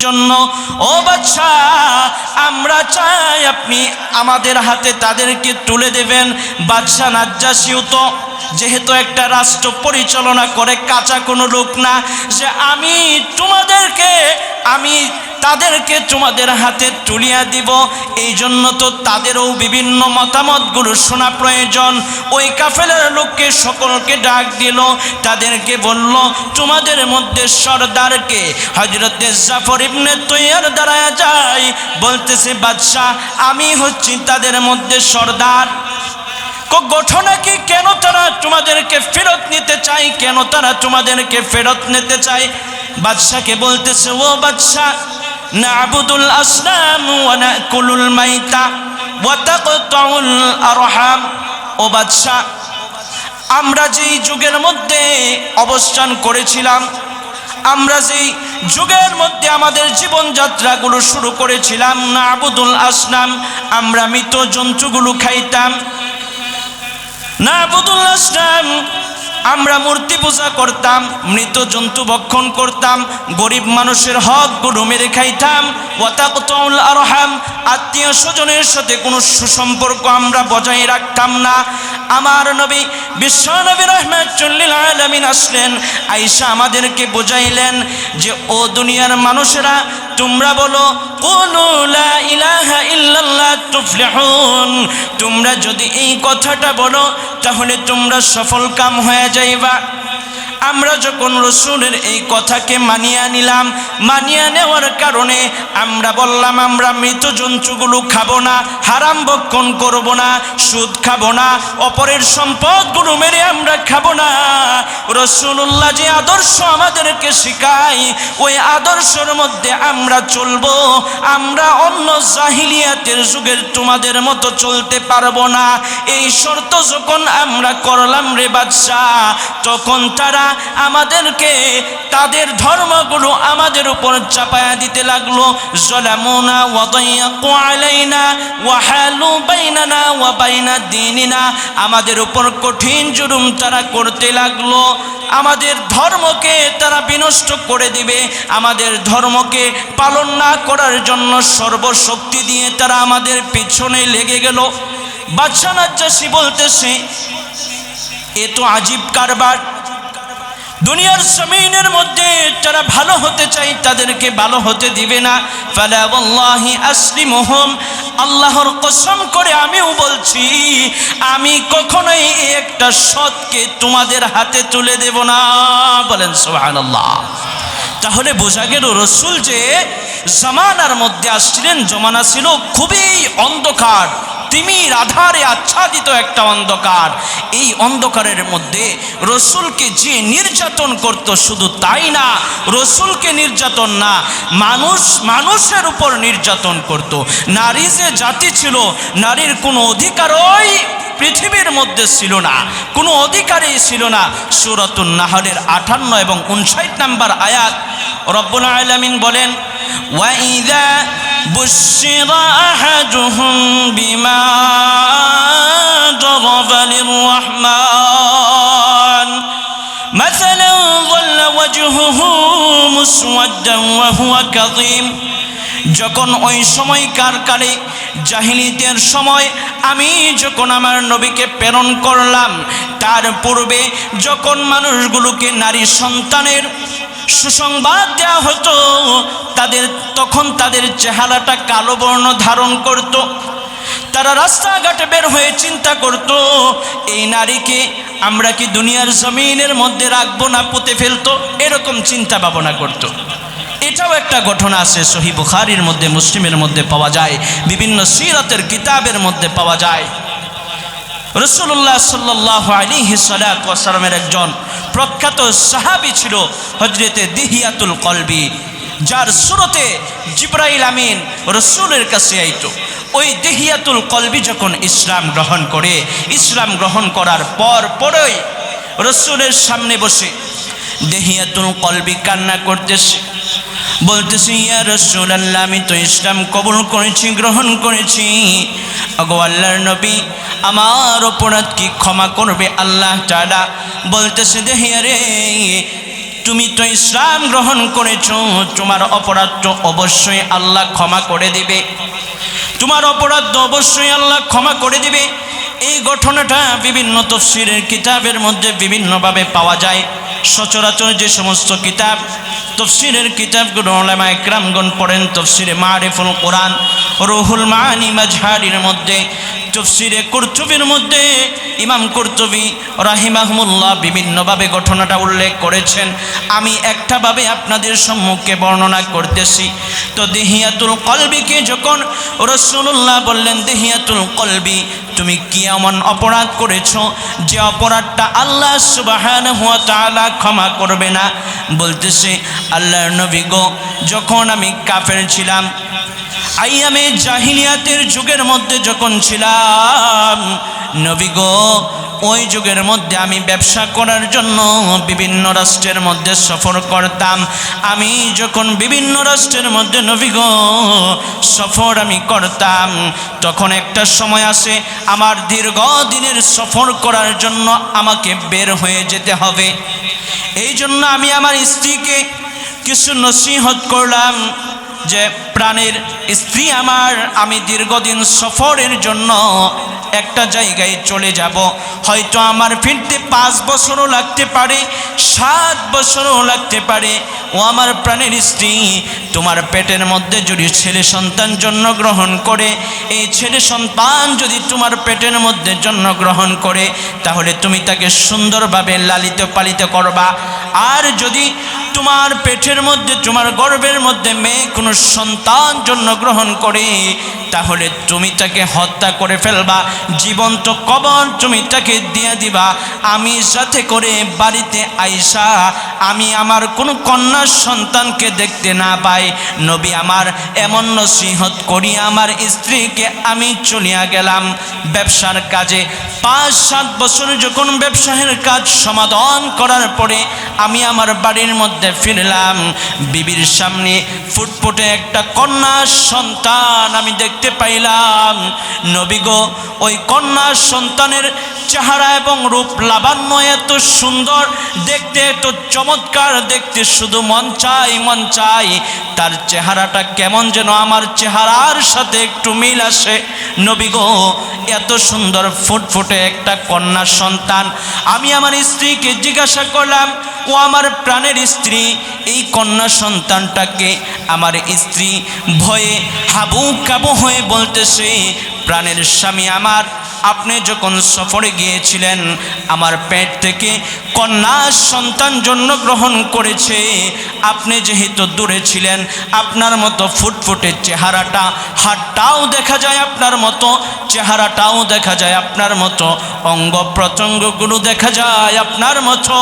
জন্য ও বাদশা, আমরা চাই আপনি আমাদের হাতে তাদেরকে তুলে দেবেন। বাদশা নাজ্জাশীও তো যেহেতু একটা রাষ্ট্র পরিচালনা করে কাঁচা কোনো লোক না, যে আমি তাদেরকে তোমাদের হাতে তুলিয়া দিব। এই জন্য তো তাদেরও বিভিন্ন মতামতগুলো শোনা প্রয়োজন। ওই কাফেলার লোককে সকলকে ডাক দিল, তাদেরকে বলল, তোমাদের মধ্যে সর্দারকে? হযরতে জাফর ইবনে তৈয়ার দাঁড়ায়া যায়, বলতেছে, বাদশাহ আমি হচ্ছি তাদের মধ্যে সর্দার। ঘটনা কি? কেন তারা তোমাদেরকে ফেরত নিতে চায়? কেন তারা তোমাদেরকে ফেরত নিতে চায়? বাদশাকে বলতেছে, ও বাদশাহ, না'বুদুল আসনাম ওয়া নাকুলুল মাইতা ওয়া তাকতাউল আরহাম। ও বাদশাহ, আমরা যেই যুগের মধ্যে অবস্থান করেছিলাম, আমরা যেই যুগের মধ্যে আমাদের জীবনযাত্রাগুলো শুরু করেছিলাম, না'বুদুল আসনাম, আমরা মৃত জন্তুগুলো খাইতাম। না'বুদুল আসনাম, আমরা মূর্তি পূজা করতাম, মৃত জন্তু ভক্ষণ করতাম, গরিব মানুষের হকগুলো মেরে খাইতাম। ওয়া তাকতাউল আরহাম, আত্মীয় স্বজনের সাথে কোনো সুসম্পর্ক আমরা বজায় রাখতাম না। আমার নবী বিশ্বনবী রাহমাতুল লিল আলামিন আসলেন, আয়েশা আমাদেরকে বুঝাইলেন যে, ও দুনিয়ার মানুষেরা, তোমরা বলো কুলু লা ইলাহা ইল্লাল্লাহ তুফলিহুন। তোমরা যদি এই কথাটা বলো তাহলে তোমরা সফল কাম হয়ে যাইবা। আমরা যখন রাসূলের এই কথাকে মানিয়ে নিলাম, মানিয়ে নেওয়ার কারণে আমরা বললাম, আমরা মৃত জন্তুগুলো খাবো না, হারাম ভক্ষণ করব না, সুদ খাবো না, অপরের সম্পদগুলো মেরে আমরা খাবো না। রাসূলুল্লাহ যে আদর্শ আমাদেরকে শিখায়, ওই আদর্শের মধ্যে আমরা চলবো। আমরা অন্য জাহিলিয়াতের যুগের তোমাদের মতো চলতে পারবো না। এই শর্ত যখন আমরা করলাম রে বাদশাহ, তখন তারা আমাদেরকে তাদের ধর্মগুলো আমাদের উপর চাপায়া দিতে লাগলো। যালামুনা ওয়া দায়াকু আলাইনা ওয়া হালু বাইনানা ওয়া বাইনা দীনিনা, আমাদের উপর কঠিন জুলুম তারা করতে লাগলো। আমাদের ধর্মকে তারা বিনষ্ট করে দিবে, আমাদের ধর্মকে পালন না করার জন্য সর্বশক্তি দিয়ে তারা আমাদের পিছনে লেগে গেল। বাদশা নাজ্জাশী বলতেছে, এ তো আজীব কারবার। দুনিয়ার জমিনের মধ্যে যারা ভালো হতে চায় তাদেরকে ভালো হতে দিবে না। ফালা ওয়াল্লাহি আসলিমুহুম, আল্লাহর কসম করে আমিও বলছি, আমি কখনোই একটা সৎকে তোমাদের হাতে তুলে দেব না। বলেন সুবহানাল্লাহ। তাহলে বোঝা গেল রাসূল যে জামানার মধ্যে আসছিলেন, জামানা ছিল খুবই অন্ধকার, তিমির আধারে আচ্ছাদিত একটা অন্ধকার। এই অন্ধকারের মধ্যে রাসূলকে যে নির্যাতন করত, শুধু তাই না, রাসূলকে নির্যাতন না, মানুষের উপর নির্যাতন করত। নারী যে জাতি ছিল, নারীর কোনো অধিকারই পৃথিবীর মধ্যে ছিল না, কোনো অধিকারই ছিল না। সূরাতুন নাহলের 58 এবং 59 নম্বর আয়াত রব্বুল আলামিন বলেন, ওয়া ইযা বুশিরা আহাদুহুম বিমা দারাবা লিররহমান মাসালান যাল্লা ওয়াজহুহু মুসওয়াদ্দান ওয়া হুয়া কাযীম। যখন ওই সময়কার কালে, জাহিলিয়াতের সময়, আমি যখন আমার নবীকে প্রেরণ করলাম, তার পূর্বে যখন মানুষগুলোকে নারী সন্তানের সুসংবাদ দেওয়া হতো, তখন তাদের চেহারাটা কালো বর্ণ ধারণ করত। তারা রাস্তাঘাটে বের হয়ে চিন্তা করত, এই নারীকে আমরা কি দুনিয়ার জমিনের মধ্যে রাখবো না পুঁতে ফেলতো, এরকম চিন্তা ভাবনা করত। এটাও একটা ঘটনা আছে, সহিহ বুখারীর মধ্যে, মুসলিমের মধ্যে পাওয়া যায়, বিভিন্ন সিরাতের কিতাবের মধ্যে পাওয়া যায়। রাসূলুল্লাহ সাল্লাল্লাহু আলাইহি ওয়াসাল্লামের একজন প্রখ্যাত সাহাবী ছিল হযরতে দিহিয়াতুল কলবি, যার সুরতে জিবরাইল আমিন রাসূলের কাছে আইতো। ওই দিহিয়াতুল কলবি যখন ইসলাম গ্রহণ করে, ইসলাম গ্রহণ করার পরই রাসূলের সামনে বসে দিহিয়াতুল কলবি কান্না করতেছে, বলতেছি, ইয়া রাসূলুল্লাহ, আমি তো ইসলাম কবুল করেছি, গ্রহণ করেছি। ওগো আল্লাহর নবী, আমার অপরাধ কি ক্ষমা করবে আল্লাহ তাআলা? বলতেছে, দেহিয়া রে, তুমি তো ইসলাম গ্রহণ করেছো, তোমার অপরাধ তো অবশ্যই আল্লাহ ক্ষমা করে দিবে, তোমার অপরাধ তো অবশ্যই আল্লাহ ক্ষমা করে দিবে। এই ঘটনাটা বিভিন্ন তাফসীরের কিতাবের মধ্যে বিভিন্নভাবে পাওয়া যায়। সচরাচর যে সমস্ত কিতাব তাফসীরের কিতাবগুলো উলামায়ে কেরামগণ পড়েন, তাফসীরে মারিফুল কোরআন, রুহুল মাআনি মাজহারির মধ্যে, তাফসীরে কুরতুবীর মধ্যে ইমাম কুরতুবী রাহিমাহুল্লাহ বিভিন্নভাবে ঘটনাটা উল্লেখ করেছেন। আমি একটাভাবে আপনাদের সম্মুখে বর্ণনা করতেছি। তো দিহিয়াতুল কলবিকে যখন রাসূলুল্লাহ বললেন, দিহিয়াতুল কলবি, তুমি কি এমন অপরাধ করেছো যে অপরাধটা আল্লাহ সুবহানাহু ওয়া তাআলা ক্ষমা করবে না? বলতেছে, আল্লাহর নবী গো, যখন আমি কাফের ছিলাম, আইয়ামে জাহিলিয়াতের যুগের মধ্যে যখন ছিলাম, নবী গো, ওই যুগের মধ্যে আমি ব্যবসা করার জন্য বিভিন্ন রাষ্ট্রের মধ্যে সফর করতাম। আমি যখন বিভিন্ন রাষ্ট্রের মধ্যে নবী গো সফর আমি করতাম, তখন একটা সময় আসে আমার দীর্ঘদিনের সফর করার জন্য আমাকে বের হয়ে যেতে হবে। এই জন্য আমি আমার স্ত্রীকে কিছু নসিহত করলাম যে প্রাণের স্ত্রী আমার, আমি দীর্ঘদিন সফরের জন্য একটা জায়গায় চলে যাব, হয়তো আমার ফিরতে 5 বছরও লাগতে পারে, 7 বছরও লাগতে পারে। ও আমার প্রাণের স্ত্রী, তোমার পেটের মধ্যে যদি ছেলে সন্তান জন্মগ্রহণ করে, এই ছেলে সন্তান যদি তোমার পেটের মধ্যে জন্মগ্রহণ করে, তাহলে তুমি তাকে সুন্দরভাবে লালিত পালিত করবা। আর যদি তোমার পেটের মধ্যে, তোমার গর্ভের মধ্যে মেয়ে কোনো সন্তান জন্মগ্রহণ করে, তাহলে তুমি তাকে হত্যা করে ফেলবা, জীবন্ত কবর তুমি তাকে দিয়ে দিবা। আমি যাতে করে বাড়িতে আইসা আমি আমার কোনো কন্যা সন্তানকে দেখতে না পাই। নবী আমার এমন নসিহত করি আমার স্ত্রীকে আমি চলিয়া গেলাম ব্যবসার কাজে। 5-7 বছর যখন ব্যবসায়ের কাজ সমাধান করার পরে আমি আমার বাড়ির মধ্যে ফিরলাম, বিবির সামনে ফুটফুটে একটা কন্যা সন্তান আমি দেখতে পাইলাম। নবী গো, ওই কন্যা সন্তানের চেহারা এবং রূপ লাবণ্য এত সুন্দর দেখতে, এত চমৎকার দেখতে, শুধু মন চাই তার চেহারাটা কেমন যেন আমার চেহারার সাথে একটু মিল আসে। নবী গো, এত সুন্দর ফুটফুটে একটা কন্যা সন্তান। আমি আমার স্ত্রীকে জিজ্ঞাসা করলাম, ও আমার প্রাণের স্ত্রী, এই কন্যা সন্তানটাকে? আমার স্ত্রী ভয়ে হাবু কাবু হয়ে বলতেছে, প্রাণের স্বামী আমার, আপনি যখন সফরে গিয়েছিলেন আমার পেট থেকে কন্যা সন্তান জন্মগ্রহণ করেছে। আপনি যেহেতু দূরে ছিলেন, আপনার মতো ফুটফুটে চেহারাটা, হাতটাও দেখা যায় আপনার মতো, চেহারাটাও দেখা যায় আপনার মতো, অঙ্গ প্রত্যঙ্গগুলো দেখা যায় আপনার মতো।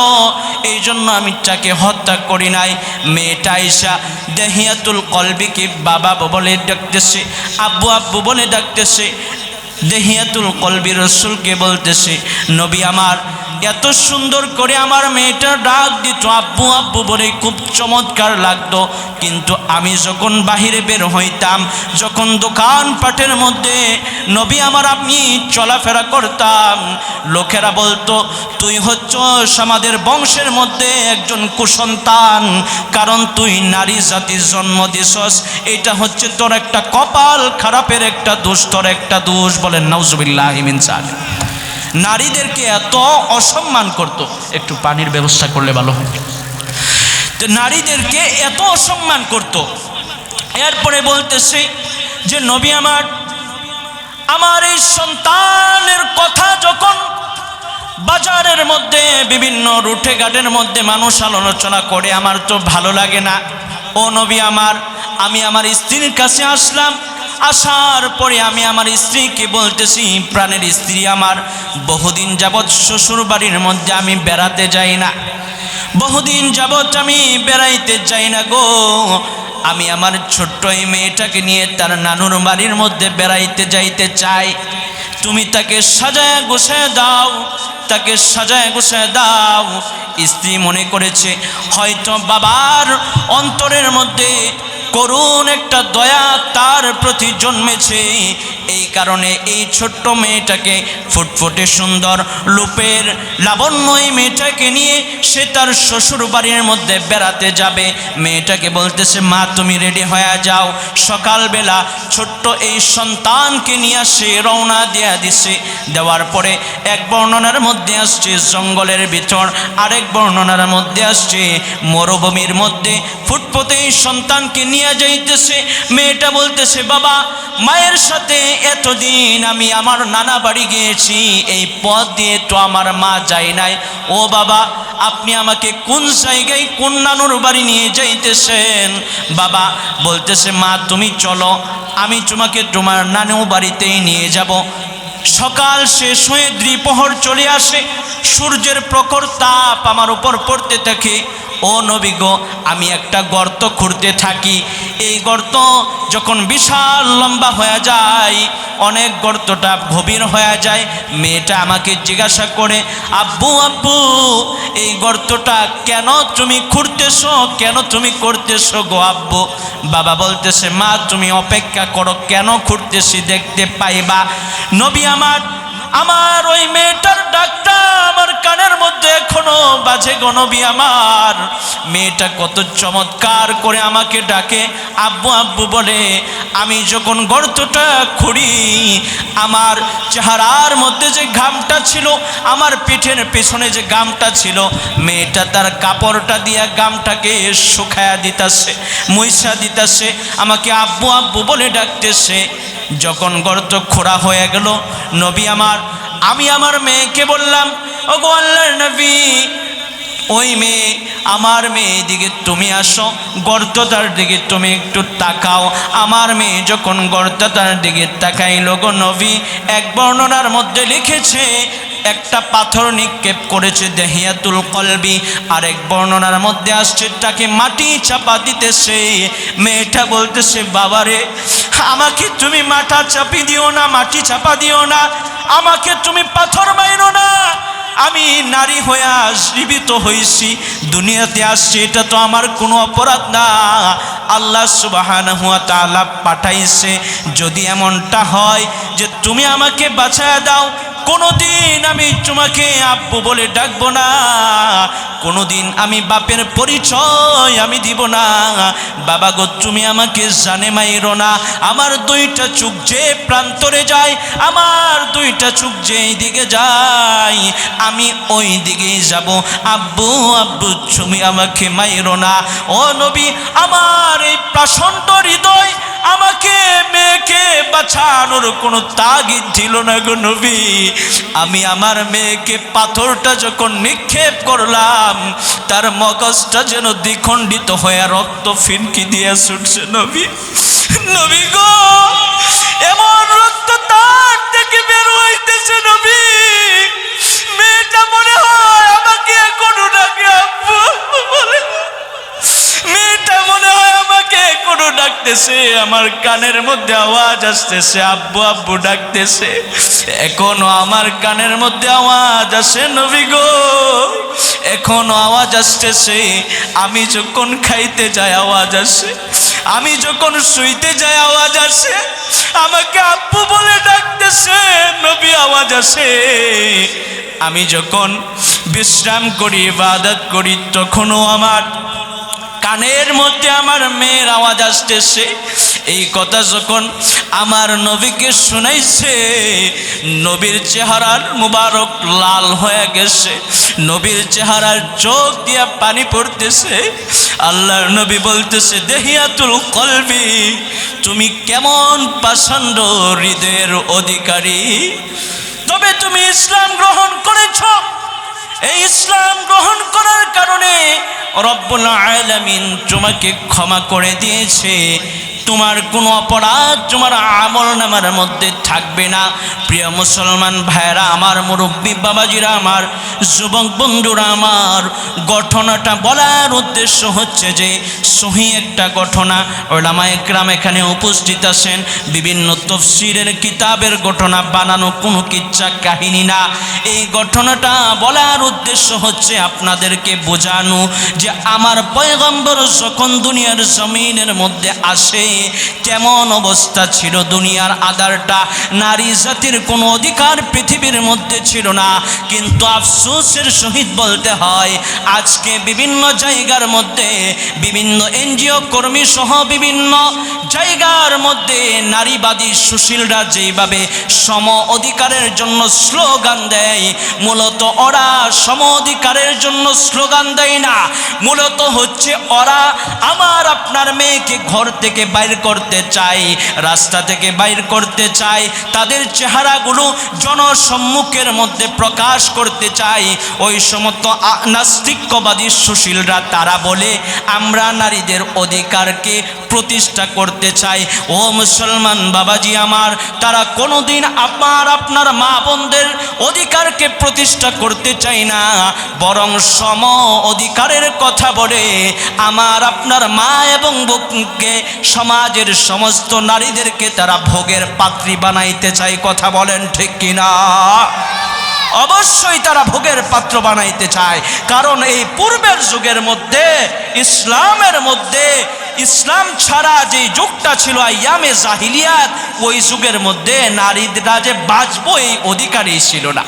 এই জন্য আমি তাকে হত্যা করি নাই। মেয়েটা আয়েশা দেহিয়াতুল কলবিকে বাবা বলে ডাকতেছে, আব্বু আব্বু বলে ডাকতেছে। দেহিয়াতুল কলবি রসুলকে বলতেছে, নবী আমার, এত সুন্দর করে আমার মেয়েটা ডাক দিত আব্বু আব্বু বলে, খুব চমৎকার লাগতো। কিন্তু আমি যখন বাহিরে বের হইতাম, যখন দোকানপাটের মধ্যে নবী আমার আমি চলাফেরা করতাম, লোকেরা বলতো, তুই হচ্ছস আমাদের বংশের মধ্যে একজন কুসন্তান, কারণ তুই নারী জাতির জন্ম দিছস। এটা হচ্ছে তোর একটা কপাল খারাপের একটা দোষ, তোর একটা দোষ। বলেন নাউজুবিল্লাহি মিন যালিক। নারীদেরকে এত অসম্মান করত, একটু পানির ব্যবস্থা করলে ভালো হয়। তো নারীদেরকে এত অসম্মান করত। এরপরে বলতেছে যে নবী আমার এই সন্তানের কথা যখন বাজারের মধ্যে বিভিন্ন রুটে ঘাটের মধ্যে মানুষ আলোচনা করে, আমার তো ভালো লাগে না। ও নবী আমার, আমি আমার স্ত্রীর কাছে আসলাম। আসার পরে আমি আমার স্ত্রীকে বলতেছি, প্রাণের স্ত্রী আমার, বহুদিন যাবৎ শ্বশুর বাড়ির মধ্যে আমি বেড়াতে যাই না, বহুদিন যাবৎ আমি বেড়াইতে যাই না গো। আমি আমার ছোট্ট এই মেয়েটাকে নিয়ে তার নানুর বাড়ির মধ্যে বেড়াইতে যাইতে চাই। তুমি তাকে সাজায় গোছায় দাও, তাকে সাজায় গোছায় দাও। স্ত্রী মনে করেছে হয়তো বাবার অন্তরের মধ্যে করুণ একটা দয়া তার প্রতি জন্মেছে, এই কারণে এই ছোট্ট মেয়েটাকে ফুটফুটে সুন্দর রূপের লাবণ্য এই মেয়েটাকে নিয়ে সে তার শ্বশুর বাড়ির মধ্যে বেড়াতে যাবে। মেয়েটাকে বলতেছে, মা তুমি রেডি হয়ে যাও। সকালবেলা ছোট্ট এই সন্তানকে নিয়ে সে রওনা দিয়া দিছে। দেওয়ার পরে এক বর্ণনার মধ্যে আসছে জঙ্গলের ভিতর, আরেক বর্ণনার মধ্যে আসছে মরুভূমির মধ্যে ফুটফুটে এই সন্তানকে নিয়ে যাইতেছে। মেয়েটা বলতেছে, বাবা মায়ের সাথে এতদিন আমি আমার নানা বাড়ি গিয়েছি, এই পথ দিয়ে তো আমার মা যায় নাই। ও বাবা আপনি আমাকে কোন জায়গায় কোন নানুর বাড়ি নিয়ে যাইতেছেন? বাবা বলতেছে, মা তুমি চলো, আমি তোমাকে তোমার নানু বাড়িতেই নিয়ে যাব। সকাল শেষ হয়ে দ্বিপ্রহর চলে আসে, সূর্যের প্রখর তাপ আমার উপর পড়তে থাকে। ও নবী গো, আমি একটা গর্ত খুঁড়তে থাকি। এই গর্ত যখন বিশাল লম্বা হয়ে যায়, অনেক গর্তটা গভীর হয়ে যায়, মেয়েটা আমাকে জিজ্ঞাসা করে, আব্বু আব্বু এই গর্তটা কেন তুমি খুঁড়তেছো, কেন তুমি করতেছো গো আব্বু? বাবা বলতেছে, মা তুমি অপেক্ষা করো, কেন খুঁড়তেছি দেখতে পাইবা। নবী আমার ওই মেয়েটার ডাকটা আমার কানের মধ্যে এখনো বাজে গো নবী আমার। মেয়েটা কত চমৎকার করে আমাকে ডাকে আব্বু আব্বু বলে। আমি যখন গর্তটা খুঁড়ি, আমার চেহারার মধ্যে যে ঘামটা ছিল, আমার পিঠের পেছনে যে ঘামটা ছিল, মেয়েটা তার কাপড়টা দিয়া ঘামটাকে শুকায়া দিতেছে, মুইসা দিতেছে, আমাকে আব্বু আব্বু বলে ডাকতেছে। যখন গর্ত খোঁড়া হয়ে গেল, নবী আমি আমার মেয়েকে বললাম, ওগো আল্লাহর নবী, ওই মেয়ে আমার মেয়ে দিকে তুমি আসো, গর্তটার দিকে তুমি একটু তাকাও। আমার মেয়ে যখন গর্তটার দিকে তাকাইল গো নবী, এক বর্ণনার মধ্যে লিখেছে একটা পাথর নিক্ষেপ করেছে দেহিয়াতুল কলবি, আরেক বর্ণনার মধ্যে আসছে তাকে মাটি চাপা দিতেছে। মেয়েটা বলতেছে, বাবারে আমাকে তুমি মাথা চাপি দিও না, মাটি চাপা দিও না, আমাকে তুমি পাথর মাইরো না। আমি নারী হয়ে জীবিত হয়েছি, দুনিয়াতে আসছি, এটা তো আমার কোনো অপরাধ না, আল্লাহ সুবহানাহু ওয়া তাআলা পাঠাইছে। যদি এমনটা হয় যে তুমি আমাকে বাঁচায় দাও, কোনোদিন আমি তোমাকে আব্বু বলে ডাকবো না, কোনোদিন আমি বাপের পরিচয় আমি দিব না। বাবা গো তুমি আমাকে জানে মাইরো না। আমার দুইটা চোখ যে প্রান্তরে যায়, আমার দুইটা চোখ যেই দিকে যায়, আমি ওই দিকেই যাব। আব্বু আব্বু তুমি আমাকে মাইরো না। ও নবী, আমার এই প্রচণ্ড হৃদয় আমাকে মেয়েকে বাঁচানোর কোনো তাগিদ দিল না গো নবী। আমি আমার মেয়েকে পাথরটা যখন নিক্ষেপ করলাম, তার মগজটা যেন দ্বিখণ্ডিত হয়ে রক্ত ফিনকি দিয়ে ছুটছে নবী। নবী গো, এমন রক্ত তার থেকে বের হইতেছে নবী, মেয়েটা মনে হয় আমাকে এখনো ডাকে আব্বু বলে, মেয়েটা মনে হয় আমাকে এখনো ডাকতেছে, আমার কানের মধ্যে আওয়াজ আসতেছে আব্বু আব্বু ডাকতেছে, এখনো আমার কানের মধ্যে আওয়াজ আসে নবী গো, এখনো আওয়াজ আসতেছে। আমি যখন খাইতে যাই আওয়াজ আসে, আমি যখন শুইতে যাই আওয়াজ আসে, আমাকে আব্বু বলে ডাকতেছে নবী, আওয়াজ আসে। আমি যখন বিশ্রাম করি, ইবাদত করি, তখনও আমার কানের মধ্যে আমার মেয়ের আওয়াজ আসতেছে। এই কথা যখন আমার নবীকে শুনাইছে, নবীর চেহারার মুবারক লাল হয়ে গেছে, নবীর চেহারার চোখ দিয়া পানি পড়তেছে। আল্লাহর নবী বলতেছে, দেহিয়াতুল কলবি, তুমি কেমন পাষণ্ড হৃদয়ের অধিকারী, তবে তুমি ইসলাম গ্রহণ করেছ। এই ইসলাম গ্রহণ করার কারণে রব্বুল আলামিন তোমাকে ক্ষমা করে দিয়েছে, তোমার কোনো অপরাধ তোমার আমলনামার মধ্যে থাকবে না। প্রিয় মুসলমান ভাইরা আমার, মুরব্বী বাবাজিরা আমার, যুবক বন্ধুরা আমার, ঘটনাটা বলার উদ্দেশ্য হচ্ছে যে সহি একটা ঘটনা, উলামায়ে কেরাম এখানে উপস্থিত আছেন, বিভিন্ন তাফসীরের কিতাবের ঘটনা, বানানো কোনো কিচ্ছা কাহিনী না। এই ঘটনাটা বলার উদ্দেশ্য হচ্ছে আপনাদেরকে বোঝানো যে আমার পয়গম্বর যখন দুনিয়ার জমিনের মধ্যে আসে, কেমন অবস্থা ছিল দুনিয়ার আধারটা, নারী জাতির কোনো অধিকার পৃথিবীর মধ্যে ছিল না। কিন্তু আফসোসের সহিত বলতে হয়, আজকে বিভিন্ন জায়গার মধ্যে বিভিন্ন এনজিও কর্মী সহ বিভিন্ন জায়গার মধ্যে নারীবাদী সুশীলরা যেইভাবে সম অধিকারের জন্য স্লোগান দেয়, মূলত ওরা সম অধিকারের জন্য স্লোগান দেয় না, মূলত হচ্ছে ওরা আমার আপনার মেয়েকে ঘর থেকে বাইর করতে চায়, রাস্তা থেকে বাইর করতে চায়, তাদের চেহারাগুলো জনসম্মুখের মধ্যে প্রকাশ করতে চায়। ওই সমস্ত নাস্তিক্যবাদী সুশীলরা তারা বলে আমরা নারীদের অধিকারকে প্রতিষ্ঠা করতে চাই। ও মুসলমান বাবাজি আমার, তারা কোনোদিন আপনার মা বোনদের অধিকারকে প্রতিষ্ঠা করতে চায় না, বরং সম অধিকারের কথা বলে আমার আপনার মা এবং বোনকে, সমাজের সমস্ত নারীদেরকে তারা ভোগের পাত্রী বানাইতে চায়। কথা বলেন ঠিক কিনা? অবশ্যই তারা ভোগের পাত্র বানাইতে চায়, কারণ এই পূর্বের যুগের মধ্যে, ইসলামের মধ্যে, ইসলাম ছাড়া যে যুগটা ছিল আইয়ামে জাহিলিয়াত, ওই যুগের মধ্যে নারীরা যে বাঁচবো এই অধিকারই ছিল না।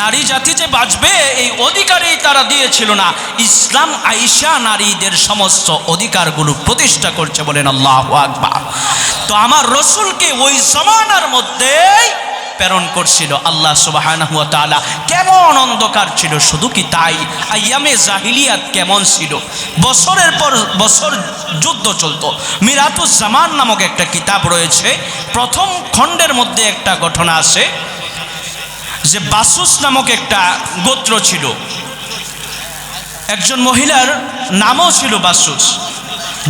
নারী জাতি যে বাঁচবে এই অধিকারই তারা দিয়েছিল না। ইসলাম আইসা নারীদের সমস্ত অধিকারগুলো প্রতিষ্ঠা করছে, বলেন আল্লাহু আকবার। তো আমার রসুলকে ওই জামানার মধ্যে প্রেরণ করছিল আল্লাহ সুবহানাহু ওয়া তাআলা। কেমন অন্ধকার ছিল, শুধু কি তাই, আইয়ামে জাহিলিয়াত কেমন ছিল, বছরের পর বছর যুদ্ধ চলতো। মিরাতুজ জামান নামক একটা কিতাব রয়েছে, প্রথম খণ্ডের মধ্যে একটা ঘটনা আছে যে বাসুস নামক একটা গোত্র ছিল, একজন মহিলার নামও ছিল বাসুস।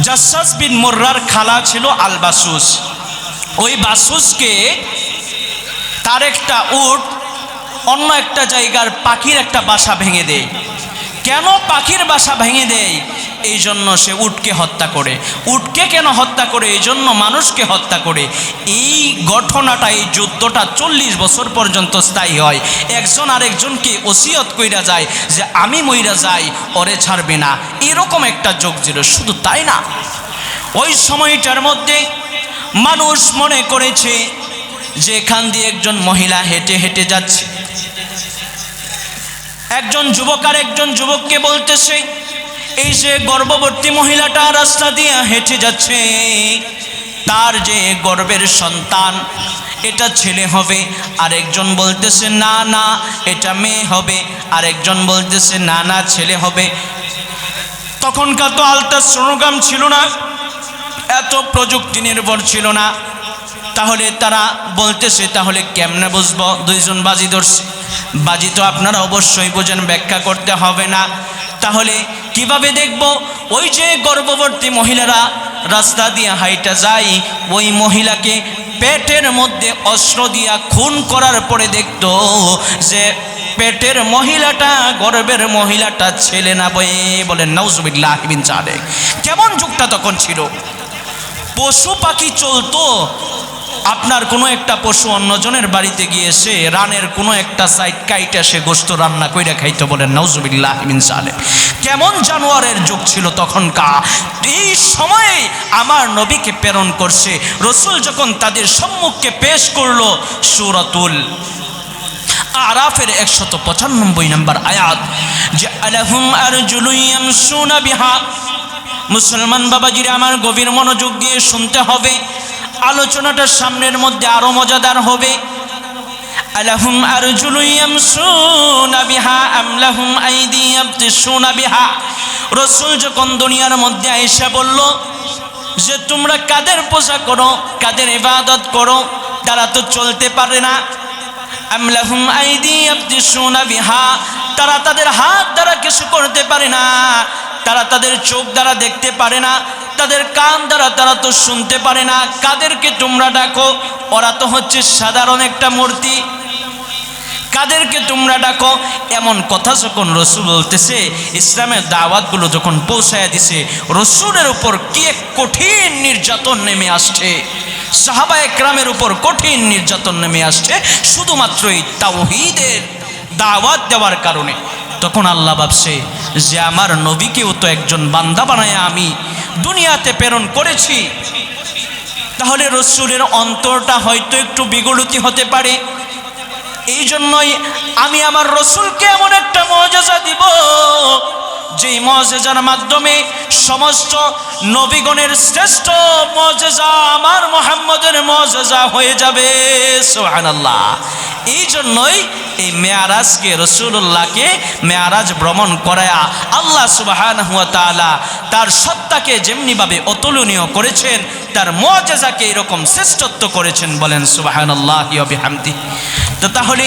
জাসসাস বিন মুররার খালা ছিল আল বাসুস। ওই বাসুসকে তার একটা উট অন্য একটা জায়গার পাখির একটা বাসা ভেঙে দেয়। কেন পাখির বাসা ভেঙে দেয়? এই জন্য সে উটকে হত্যা করে। উটকে কেন হত্যা করে? এই জন্য মানুষকে হত্যা করে। এই ঘটনাটা, এই যুদ্ধটা 40 বছর পর্যন্ত স্থায়ী হয়। একজন আরেকজনকে ওসিয়ত কইরা যায় যে আমি মইরা যাই, ওরে ছাড়বে না, এরকম একটা যোগ ছিল। শুধু তাই না, ওই সময়টার মধ্যে মানুষ মনে করেছে যে এখান দিয়ে একজন মহিলা হেঁটে হেঁটে যাচ্ছে। একজন যুবক আর একজন যুবককে বলতেছে, এই যে গর্ভবতী মহিলাটা রাস্তা দিয়ে হেঁটে যাচ্ছে, তার যে গর্ভের সন্তান এটা ছেলে হবে। আরেকজন বলতেছে না না এটা মেয়ে হবে। আরেকজন বলতেছে না না ছেলে হবে। তখনকার তো আলট্রাসোনোগ্রাম ছিল না, এত প্রযুক্তি নির্ভর ছিল না। তাহলে তারা বলতেছে তাহলে কেমনে বুঝবো? দুইজন বাজি ধরছে, বাজি তো আপনারা অবশ্যই বোঝেন, ব্যাখ্যা করতে হবে না। তাহলে কিভাবে দেখব? ওই যে গর্ভবতী মহিলারা রাস্তা দিয়ে হাইটা যায়, ওই মহিলাকে পেটের মধ্যে অস্ত্র দিয়া খুন করার পরে দেখত যে পেটের মহিলাটা, গর্ভের মহিলাটা ছেলে না বয়ে। বলেন নাউজুবিল্লাহ মিন যালিক। কেমন যুগটা তখন ছিল! পশু পাখি চলতো, আপনার কোনো একটা পশু অন্যজনের বাড়িতে গিয়ে সে রানের কোনো একটা সাইড কাইটা সে গোশত রান্না কইরা খাইতো। বলেন নাউজুবিল্লাহ মিন যালিক। কেমন জানোয়ারের যুগ ছিল তখনকার। এই সময়ে আমার নবীকে প্রেরণ করছে। রসুল যখন তাদের সম্মুখে পেশ করলো সূরাতুল আরাফের 195 নম্বর আয়াত, যে আলাহুম আরজুলুন ইয়ামশুনা বিহা। মুসলমান বাবাজিরা আমার গভীর মনোযোগ দিয়ে শুনতে হবে, আলোচনাটা সামনের মধ্যে আরো মজাদার হবে। আলাহুম আরজুলুন ইয়ামশুনা বিহা আম লাহুম আইদি ইয়াবতিশুনা বিহা। রাসূল যখন দুনিয়ার মধ্যে আয়েশা বলল যে তোমরা কাদের পূজা করো, কাদের ইবাদত করো, তারা তো চলতে পারে না। আম লাহুম আইদি ইয়াবতিশুনা বিহা, তারা তাদের হাত দ্বারা কিছু করতে পারে না, তারা তাদের চোখ দ্বারা দেখতে পারে না, তাদের কান দ্বারা তারা তো শুনতে পারে না। কাদেরকে তোমরা ডাকো? ওরা তো হচ্ছে সাধারণ একটা মূর্তি। কাদেরকে তোমরা ডাকো? এমন কথা যখন রসুল বলতেছে, ইসলামের দাওয়াতগুলো যখন পৌঁছায়া দিছে, রসুলের উপর কি এক কঠিন নির্যাতন নেমে আসছে, সাহাবা একরামের উপর কঠিন নির্যাতন নেমে আসছে, শুধুমাত্র এই তাওহীদের দাওয়াত দেওয়ার কারণে। তখন আল্লাহ ভাবছে যে আমার নবীকেও তো একজন বান্দা বানায় আমি দুনিয়াতে প্রেরণ করেছি, তাহলে রসুলের অন্তরটা হয়তো একটু বিগলিত হতে পারে। এই জন্যই আমি আমার রসুলকে এমন একটা মুআজিজা দিব, যেই মুআজিজার মাধ্যমে সমস্ত নবীগণের শ্রেষ্ঠ মুআজিজা আমার মুহাম্মদের মুআজিজা হয়ে যাবে। সুবহানাল্লাহ। এই জন্যই এই মেয়ারাজকে, রসুল্লাহকে মেয়ারাজ ভ্রমণ করায়া আল্লাহ সুবহানাহু ওয়া তাআলা তার সত্তাকে যেমনিভাবে অতুলনীয় করেছেন, তার মুআজিজাকে এরকম শ্রেষ্ঠত্ব করেছেন। বলেন সুবহানাল্লাহি ওয়া বিহামদিহি। তো তাহলে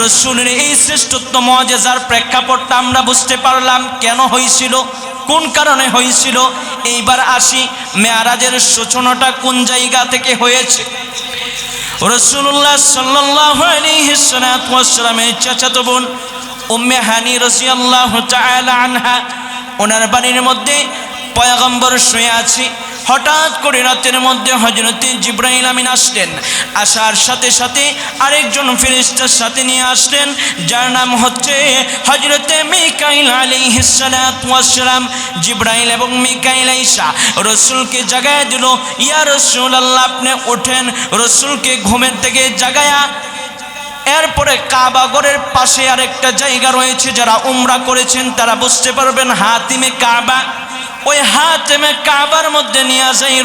রসুলের এই শ্রেষ্ঠত্ব মুআজিজার প্রেক্ষাপটটা আমরা বুঝতে পারলাম কেন হয়েছিল, কোন কারণে হয়েছিল। এইবার আসি মেয়ারাজের সূচনাটা কোন জায়গা থেকে হয়েছে। রাসূলুল্লাহ সাল্লাল্লাহু আলাইহি ওয়াসাল্লামের চাচাতো বোন উম্মে হানি রাদিয়াল্লাহু তাআলা আনহা, ওনার বাড়ির মধ্যে পয়গম্বর শুয়ে আছে। হঠাৎ করে রাতের মধ্যে হযরতে জিবরাইল আমিন আসলেন। আসার সাথে সাথে আরেকজন ফেরেশতার সাথে নিয়ে আসলেন, যার নাম হচ্ছে হযরতে মিকাইল আলাইহিস সালাতু ওয়াস সালাম। জিবরাইল এবং মিকাইল আইসা রাসূলকে জাগায় দিল। ইয়া রাসূলুল্লাহ, আপনি ওঠেন। রাসূলকে ঘুমের থেকে জাগায়া এরপরে কাবা ঘরের পাশে আরেকটা জায়গা রয়েছে, যারা উমরা করেছেন তারা বুঝতে পারবেন, হাতিমে কাবা। ওই হাতিমে কাবার মধ্যে নিয়ে যায়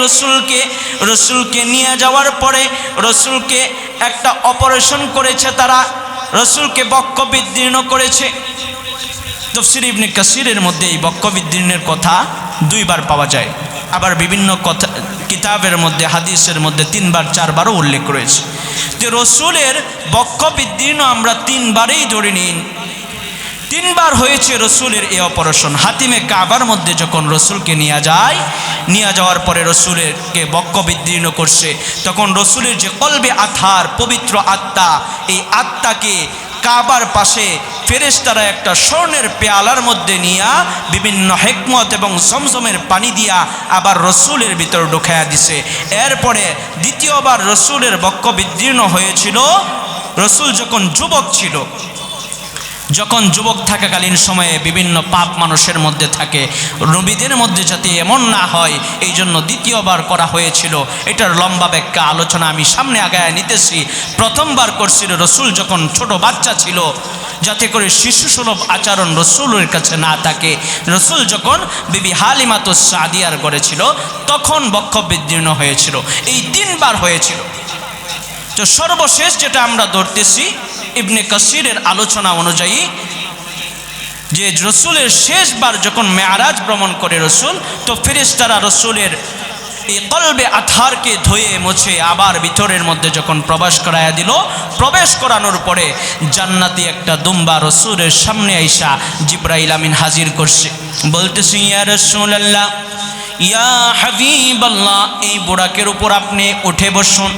রসুলকে নিয়ে যাওয়ার পরে রসুলকে একটা অপারেশন করেছে তারা, রসুলকে বক্ষ বিদীর্ণ করেছে। তাফসীর ইবনে কাসিরের মধ্যে এই বক্ষ বিদীর্ণের কথা 2 বার পাওয়া যায়, আবার বিভিন্ন কথা কিতাবের মধ্যে, হাদিসের মধ্যে 3 বার 4 বারও উল্লেখ রয়েছে। যে রসুলের বক্ষ বিদীর্ণ আমরা 3 বারেই ধরে নিন, 3 বার হয়েছে রসুলের এই অপারেশন। হাতিমে কাবার মধ্যে যখন রসুলকে নিয়ে যাওয়ার পরে রসুলেরকে বক্ষ বিদীর্ণ করছে, তখন রসুলের যে কলবে আথার পবিত্র আত্মা, এই আত্মাকে কাবার পাশে ফেরেশতারা একটা স্বর্ণের পেয়ালার মধ্যে নিয়ে বিভিন্ন হিকমত এবং জমজমের পানি দিয়া আবার রসুলের ভিতর ঢুকাইয়া দিছে। এরপরে দ্বিতীয়বার রসুলের বক্ষ বিদীর্ণ হয়েছিল রসুল যখন যুবক ছিল। যখন যুবক থাকাকালীন সময়ে বিভিন্ন পাপ মানুষের মধ্যে থাকে, নবীদের মধ্যে যাতে এমন না হয় এই জন্য দ্বিতীয়বার করা হয়েছিল। এটার লম্বা ব্যাখ্যা আলোচনা আমি সামনে আগায় নিতেছি। প্রথমবার করছিল রসুল যখন ছোট বাচ্চা ছিল, যাতে করে শিশুসুলভ আচরণ রসুলের কাছে না থাকে। রসুল যখন বিবি হালিমাতুস সাদিয়ার করেছিল তখন বক্ষ বিদীর্ণ হয়েছিল। এই 3 বার হয়েছিল। তো সর্বশেষ যেটা আমরা ধরতেছি ইবনে কাসিরের আলোচনা অনুযায়ী, যে রসুলের শেষবার যখন মেয়ারাজ ভ্রমণ করে রসুল, তো ফেরেশতারা রসুলের এই কলবে আথারকে ধুয়ে মুছে আবার ভিতরের মধ্যে যখন প্রবেশ করায়া দিল, প্রবেশ করানোর পরে জান্নাতি একটা দুম্বা রসুলের সামনে আইসা জিবরাইল আমিন হাজির করছে। বলতেছে, ইয়া রাসূলুল্লাহ, ইয়া হাবিবাল্লাহ, এই বুরাকের উপর আপনি উঠে বসুন।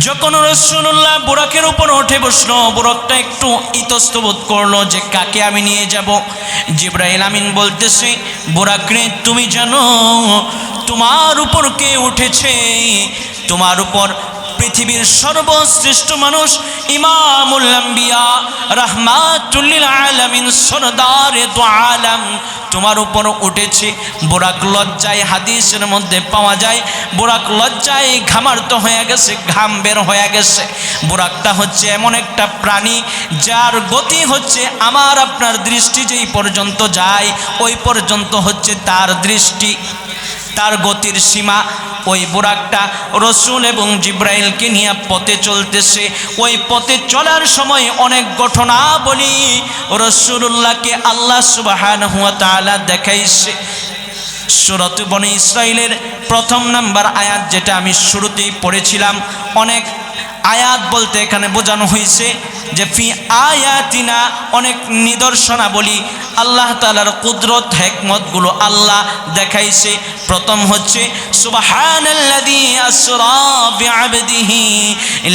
যখন রাসূলুল্লাহ বুরাকের উপর উঠে বসলো, বুরাকটা একটু ইতস্তবোধ করলো যে কাকে আমি নিয়ে যাব। জিবরাইল আমিন বলতেছে, বুরাক রে, তুমি জানো তোমার উপর কে উঠেছে? তোমার উপর পৃথিবীর সর্বশ্রেষ্ঠ মানুষ ইমামুল আম্বিয়া রাহমাতুল লিল আলামিন সরদারে দু আলম তোমার উপর উঠেছে। বুরাক লজ্জায়, হাদিসের মধ্যে পাওয়া যায়, বুরাক লজ্জায় ঘামার্ত হয়ে গেছে, ঘাম বের হয়ে গেছে। বুরাকটা হচ্ছে এমন একটা প্রাণী যার গতি হচ্ছে আমার আপনার দৃষ্টি যেই পর্যন্ত যায় ওই পর্যন্ত হচ্ছে তার দৃষ্টি, তার গতির সীমা। ওই বুরাকটা রসুল এবং জিবরাইলকে নিয়ে পথে চলতেছে। ওই পথে চলার সময় অনেক ঘটনা বলি রসুলুল্লাহকে আল্লাহ সুবহানাহু ওয়া তাআলা দেখাইছে। সূরাত বনী ইসরাইলের 1 নম্বর আয়াত, যেটা আমি শুরুতেই পড়েছিলাম। অনেক আয়াত বলতে এখানে বোঝানো হয়েছে যে ফি আয়াতিনা, অনেক নিদর্শনাবলী আল্লাহ তাআলার কুদরত হিকমতগুলো আল্লাহ দেখাইছে। প্রথম হচ্ছে সুবহানাল্লাযী আসরা বিআবদিহি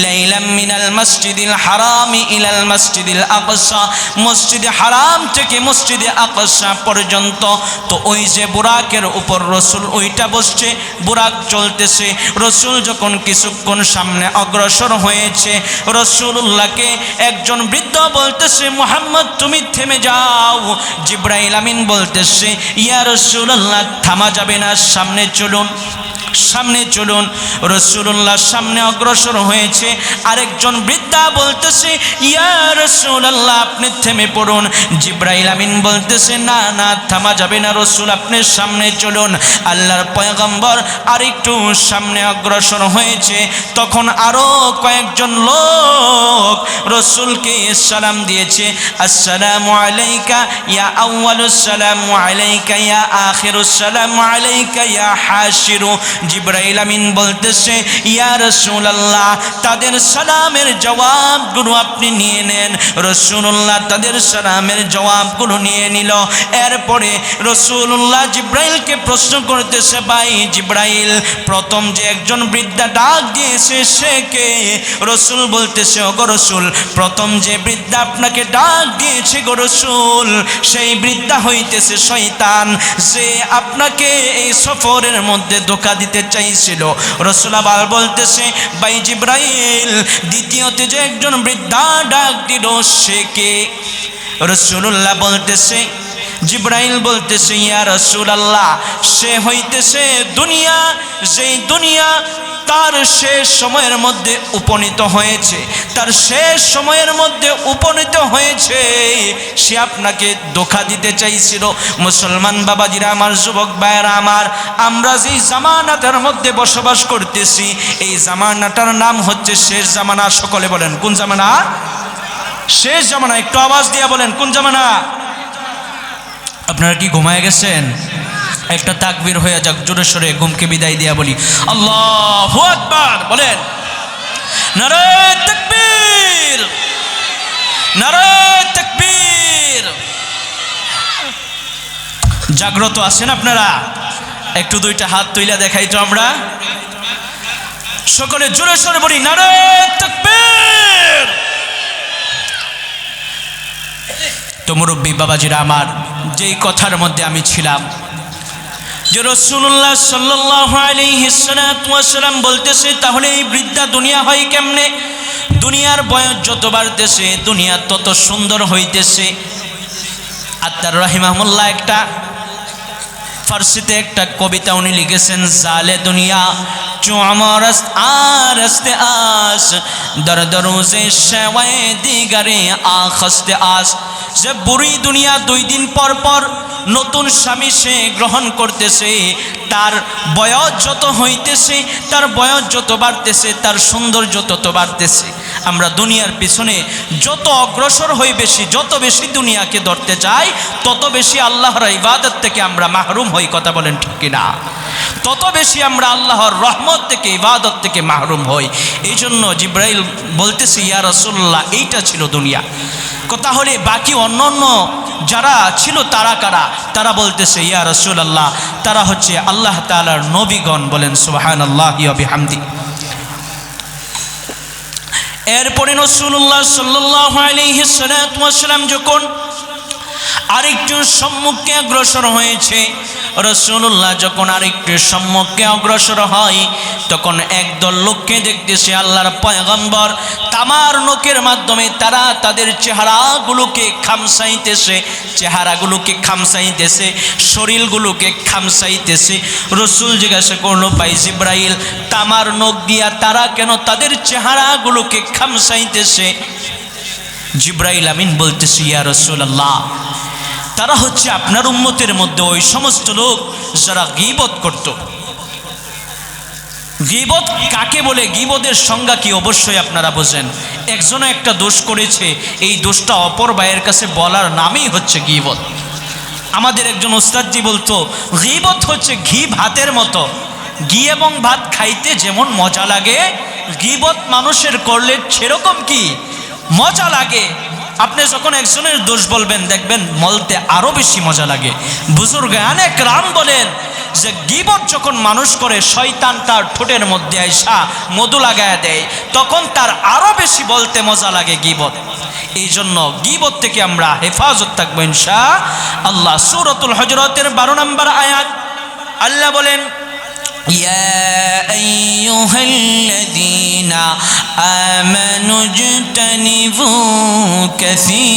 লাইলাম মিনাল মসজিদিল হারামি ইলাল মসজিদিল আকসা, মসজিদে হারাম থেকে মসজিদে আকসা পর্যন্ত। তো ওই যে বুরাকের উপর রসুল ওইটা বসছে, বুরাক চলতেছে। রসুল যখন কিছুক্ষণ সামনে অগ্রসর হয়েছে, রসুলুল্লাহকে একজন বৃদ্ধ বলতেছে মুহাম্মদ তুমি থেমে যাও। জিবরাইল আমিন বলতেছে ইয়া রাসূলুল্লাহ থামা যাবে না, সামনে চলুন, সামনে চলুন। রাসূলুল্লাহ সামনে অগ্রসর হয়েছে। আরেকজন বৃদ্ধা বলতেছে ইয়া রাসূলুল্লাহ আপনি থেমে পড়ুন। জিবরাইল আমিন বলতেছে না না থামা যাবে না রাসূল, আপনি সামনে চলুন। আল্লাহর পয়গম্বর আরেকটু সামনে অগ্রসর হয়েছে। তখন আরো কয়েকজন লোক রাসূলকে সালাম দিয়েছে, আসসালামু আলাইকা ইয়া আউয়ালুস সালামু আলাইকা ইয়া আখিরুস সালামু আলাইকা ইয়া হাশিরু। জিবরাইল আমিন বলতেছে ইয়া রাসূলুল্লাহ তাদের সালামের জবাবগুলো আপনি নিয়ে নেন। রাসূলুল্লাহ তাদের সালামের জবাবগুলো নিয়ে নিল। এরপরে রাসূলুল্লাহ জিবরাইলকে প্রশ্ন করতেছে ভাই জিবরাইল প্রথম যে একজন বৃদ্ধা ডাক দিয়েছে সে কে? রাসূল বলতেছে ওগো রাসূল প্রথম যে বৃদ্ধা আপনাকে ডাক দিয়েছে গো রাসূল সেই বৃদ্ধা হইতেছে শয়তান, যে আপনাকে এই সফরের মধ্যে ধোঁকা দিতে চাইছিল। রাসূল আবার বলতেছে ভাই জিবরাইল দ্বিতীয়তে যে একজন বৃদ্ধা ডাক দিল সে কে? রাসূলুল্লাহ বলতেছে জিবরাইল বলতেছে ইয়া রাসূলুল্লাহ সে হইতেছে দুনিয়া, যেই দুনিয়া তার শেষ সময়ের মধ্যে উপনীত হয়েছে, তার শেষ সময়ের মধ্যে উপনীত হয়েছে, সে আপনাকে ধোঁকা দিতে চাইছিল। মুসলমান বাবাজিরা আমার, যুবক ভাইয়েরা আমার, আমরা যেই জামানাটার মধ্যে বসবাস করতেছি এই জামানাটার নাম হচ্ছে শেষ জামানা। সকলে বলেন কোন জামানা? শেষ জামানা। একটু আওয়াজ দিয়া বলেন কোন জামানা? আপনারা কি ঘুমায় গেছেন? একটা তাকবীর হয়ে যাক, জোরে সোরে ঘুমকে বিদায় দিয়া বলি আল্লাহু আকবার। বলেন নারে তাকবীর, নারে তাকবীর। জাগ্রত আছেন আপনারা? একটু দুইটা হাত তুইলা দেখাই তো আমরা সকলে জোরে সোরে বলি নারে তাকবীর। তো মুরব্বী বাবাজিরা আমার, যেই কথার মধ্যে আমি ছিলাম যে রাসূলুল্লাহ সাল্লাল্লাহু আলাইহি ওয়াসাল্লাম বলতেছে তাহলে এই বৃদ্ধা দুনিয়া হয় কেমনে? দুনিয়ার বয়স যত বাড়তেছে দুনিয়া তত সুন্দর হইতেছে। আত্মার রাহিমাহুল্লাহ একটা ফার্সিতে একটা কবিতা উনি লিখেছেন, জালে দুনিয়া চো আমার আস্তে আস দর দরোজে শেওয়ে দিগারে আখস্তে আস। যে বুড়ি দুনিয়া 2 দিন পর পর নতুন স্বামী সে গ্রহণ করতেছে, তার বয়স যত হইতেছে, তার বয়স যত বাড়তেছে, তার সৌন্দর্য তত বাড়তেছে। আমরা দুনিয়ার পিছনে যত অগ্রসর হই বেশি, যত বেশি দুনিয়াকে ধরতে চাই তত বেশি আল্লাহর ইবাদত থেকে আমরা মাহরুম হই। কথা বলেন ঠিক কিনা? তত বেশি আমরা আল্লাহর রহমত থেকে, ইবাদত থেকে মাহরুম হই। এই জন্য জিবরাইল বলতেছে ইয়া রাসূলুল্লাহ এইটা ছিল দুনিয়া। তাহলে বাকি অন্য অন্য যারা ছিল তারা কারা? তারা বলতেছে ইয়া রাসূলুল্লাহ তারা হচ্ছে আল্লাহ তাআলার নবীগণ। বলেন সুবহানাল্লাহি ওয়া বিহামদি। এরপরে রাসূলুল্লাহ সাল্লাল্লাহু আলাইহি ওয়াসাল্লাম যখন আরেকটু সম্মুখে অগ্রসর হয়েছে, রাসূলুল্লাহ যখন আরেকটু সম্মুখে অগ্রসর হয় তখন একদল লোককে দেখতেছে আল্লাহর পয়গম্বর তামার নখের মাধ্যমে তারা তাদের চেহারাগুলোকে খামসাইতেছে, চেহারাগুলোকে খামসাইতেছে, শরীরগুলোকে খামসাইতেছে। রাসূল জিজ্ঞাসা করলো ভাই জিবরাইল তামার নখ দিয়া তারা কেন তাদের চেহারাগুলোকে খামসাইতেছে? জিবরাইল আমিন বলতেছে ইয়া রাসূলুল্লাহ তারা হচ্ছে আপনার উম্মতের মধ্যে ওই সমস্ত লোক যারা গীবত করত। গীবত কাকে বলে? গীবতের সংজ্ঞা কি অবশ্যই আপনারা বোঝেন। একজনে একটা দোষ করেছে, এই দোষটা অপর ভাইয়ের কাছে বলার নামই হচ্ছে গীবত। আমাদের একজন ওস্তাদজি বলতো গীবত হচ্ছে ঘি ভাতের মতো, ঘি এবং ভাত খাইতে যেমন মজা লাগে গীবত মানুষের করলে সেরকম কি মজা লাগে। আপনি যখন একজনের দোষ বলবেন দেখবেন মলতে আরো বেশি মজা লাগে। বুজুর্গানে কেরাম বলেন যে গীবত যখন মানুষ করে শয়তান তার ঠোঁটের মধ্যে আইসা মধু লাগায় দেয়, তখন তার আরো বেশি বলতে মজা লাগে গীবত। এই জন্য গীবত থেকে আমরা হেফাজত থাকবো ইনশাআল্লাহ। সূরাতুল হুজুরাতের 12 নম্বর আয়াত আল্লাহ বলেন ইয়া আইয়ুহাল্লাযীনা আমানু ইজতানিবু কাসীরা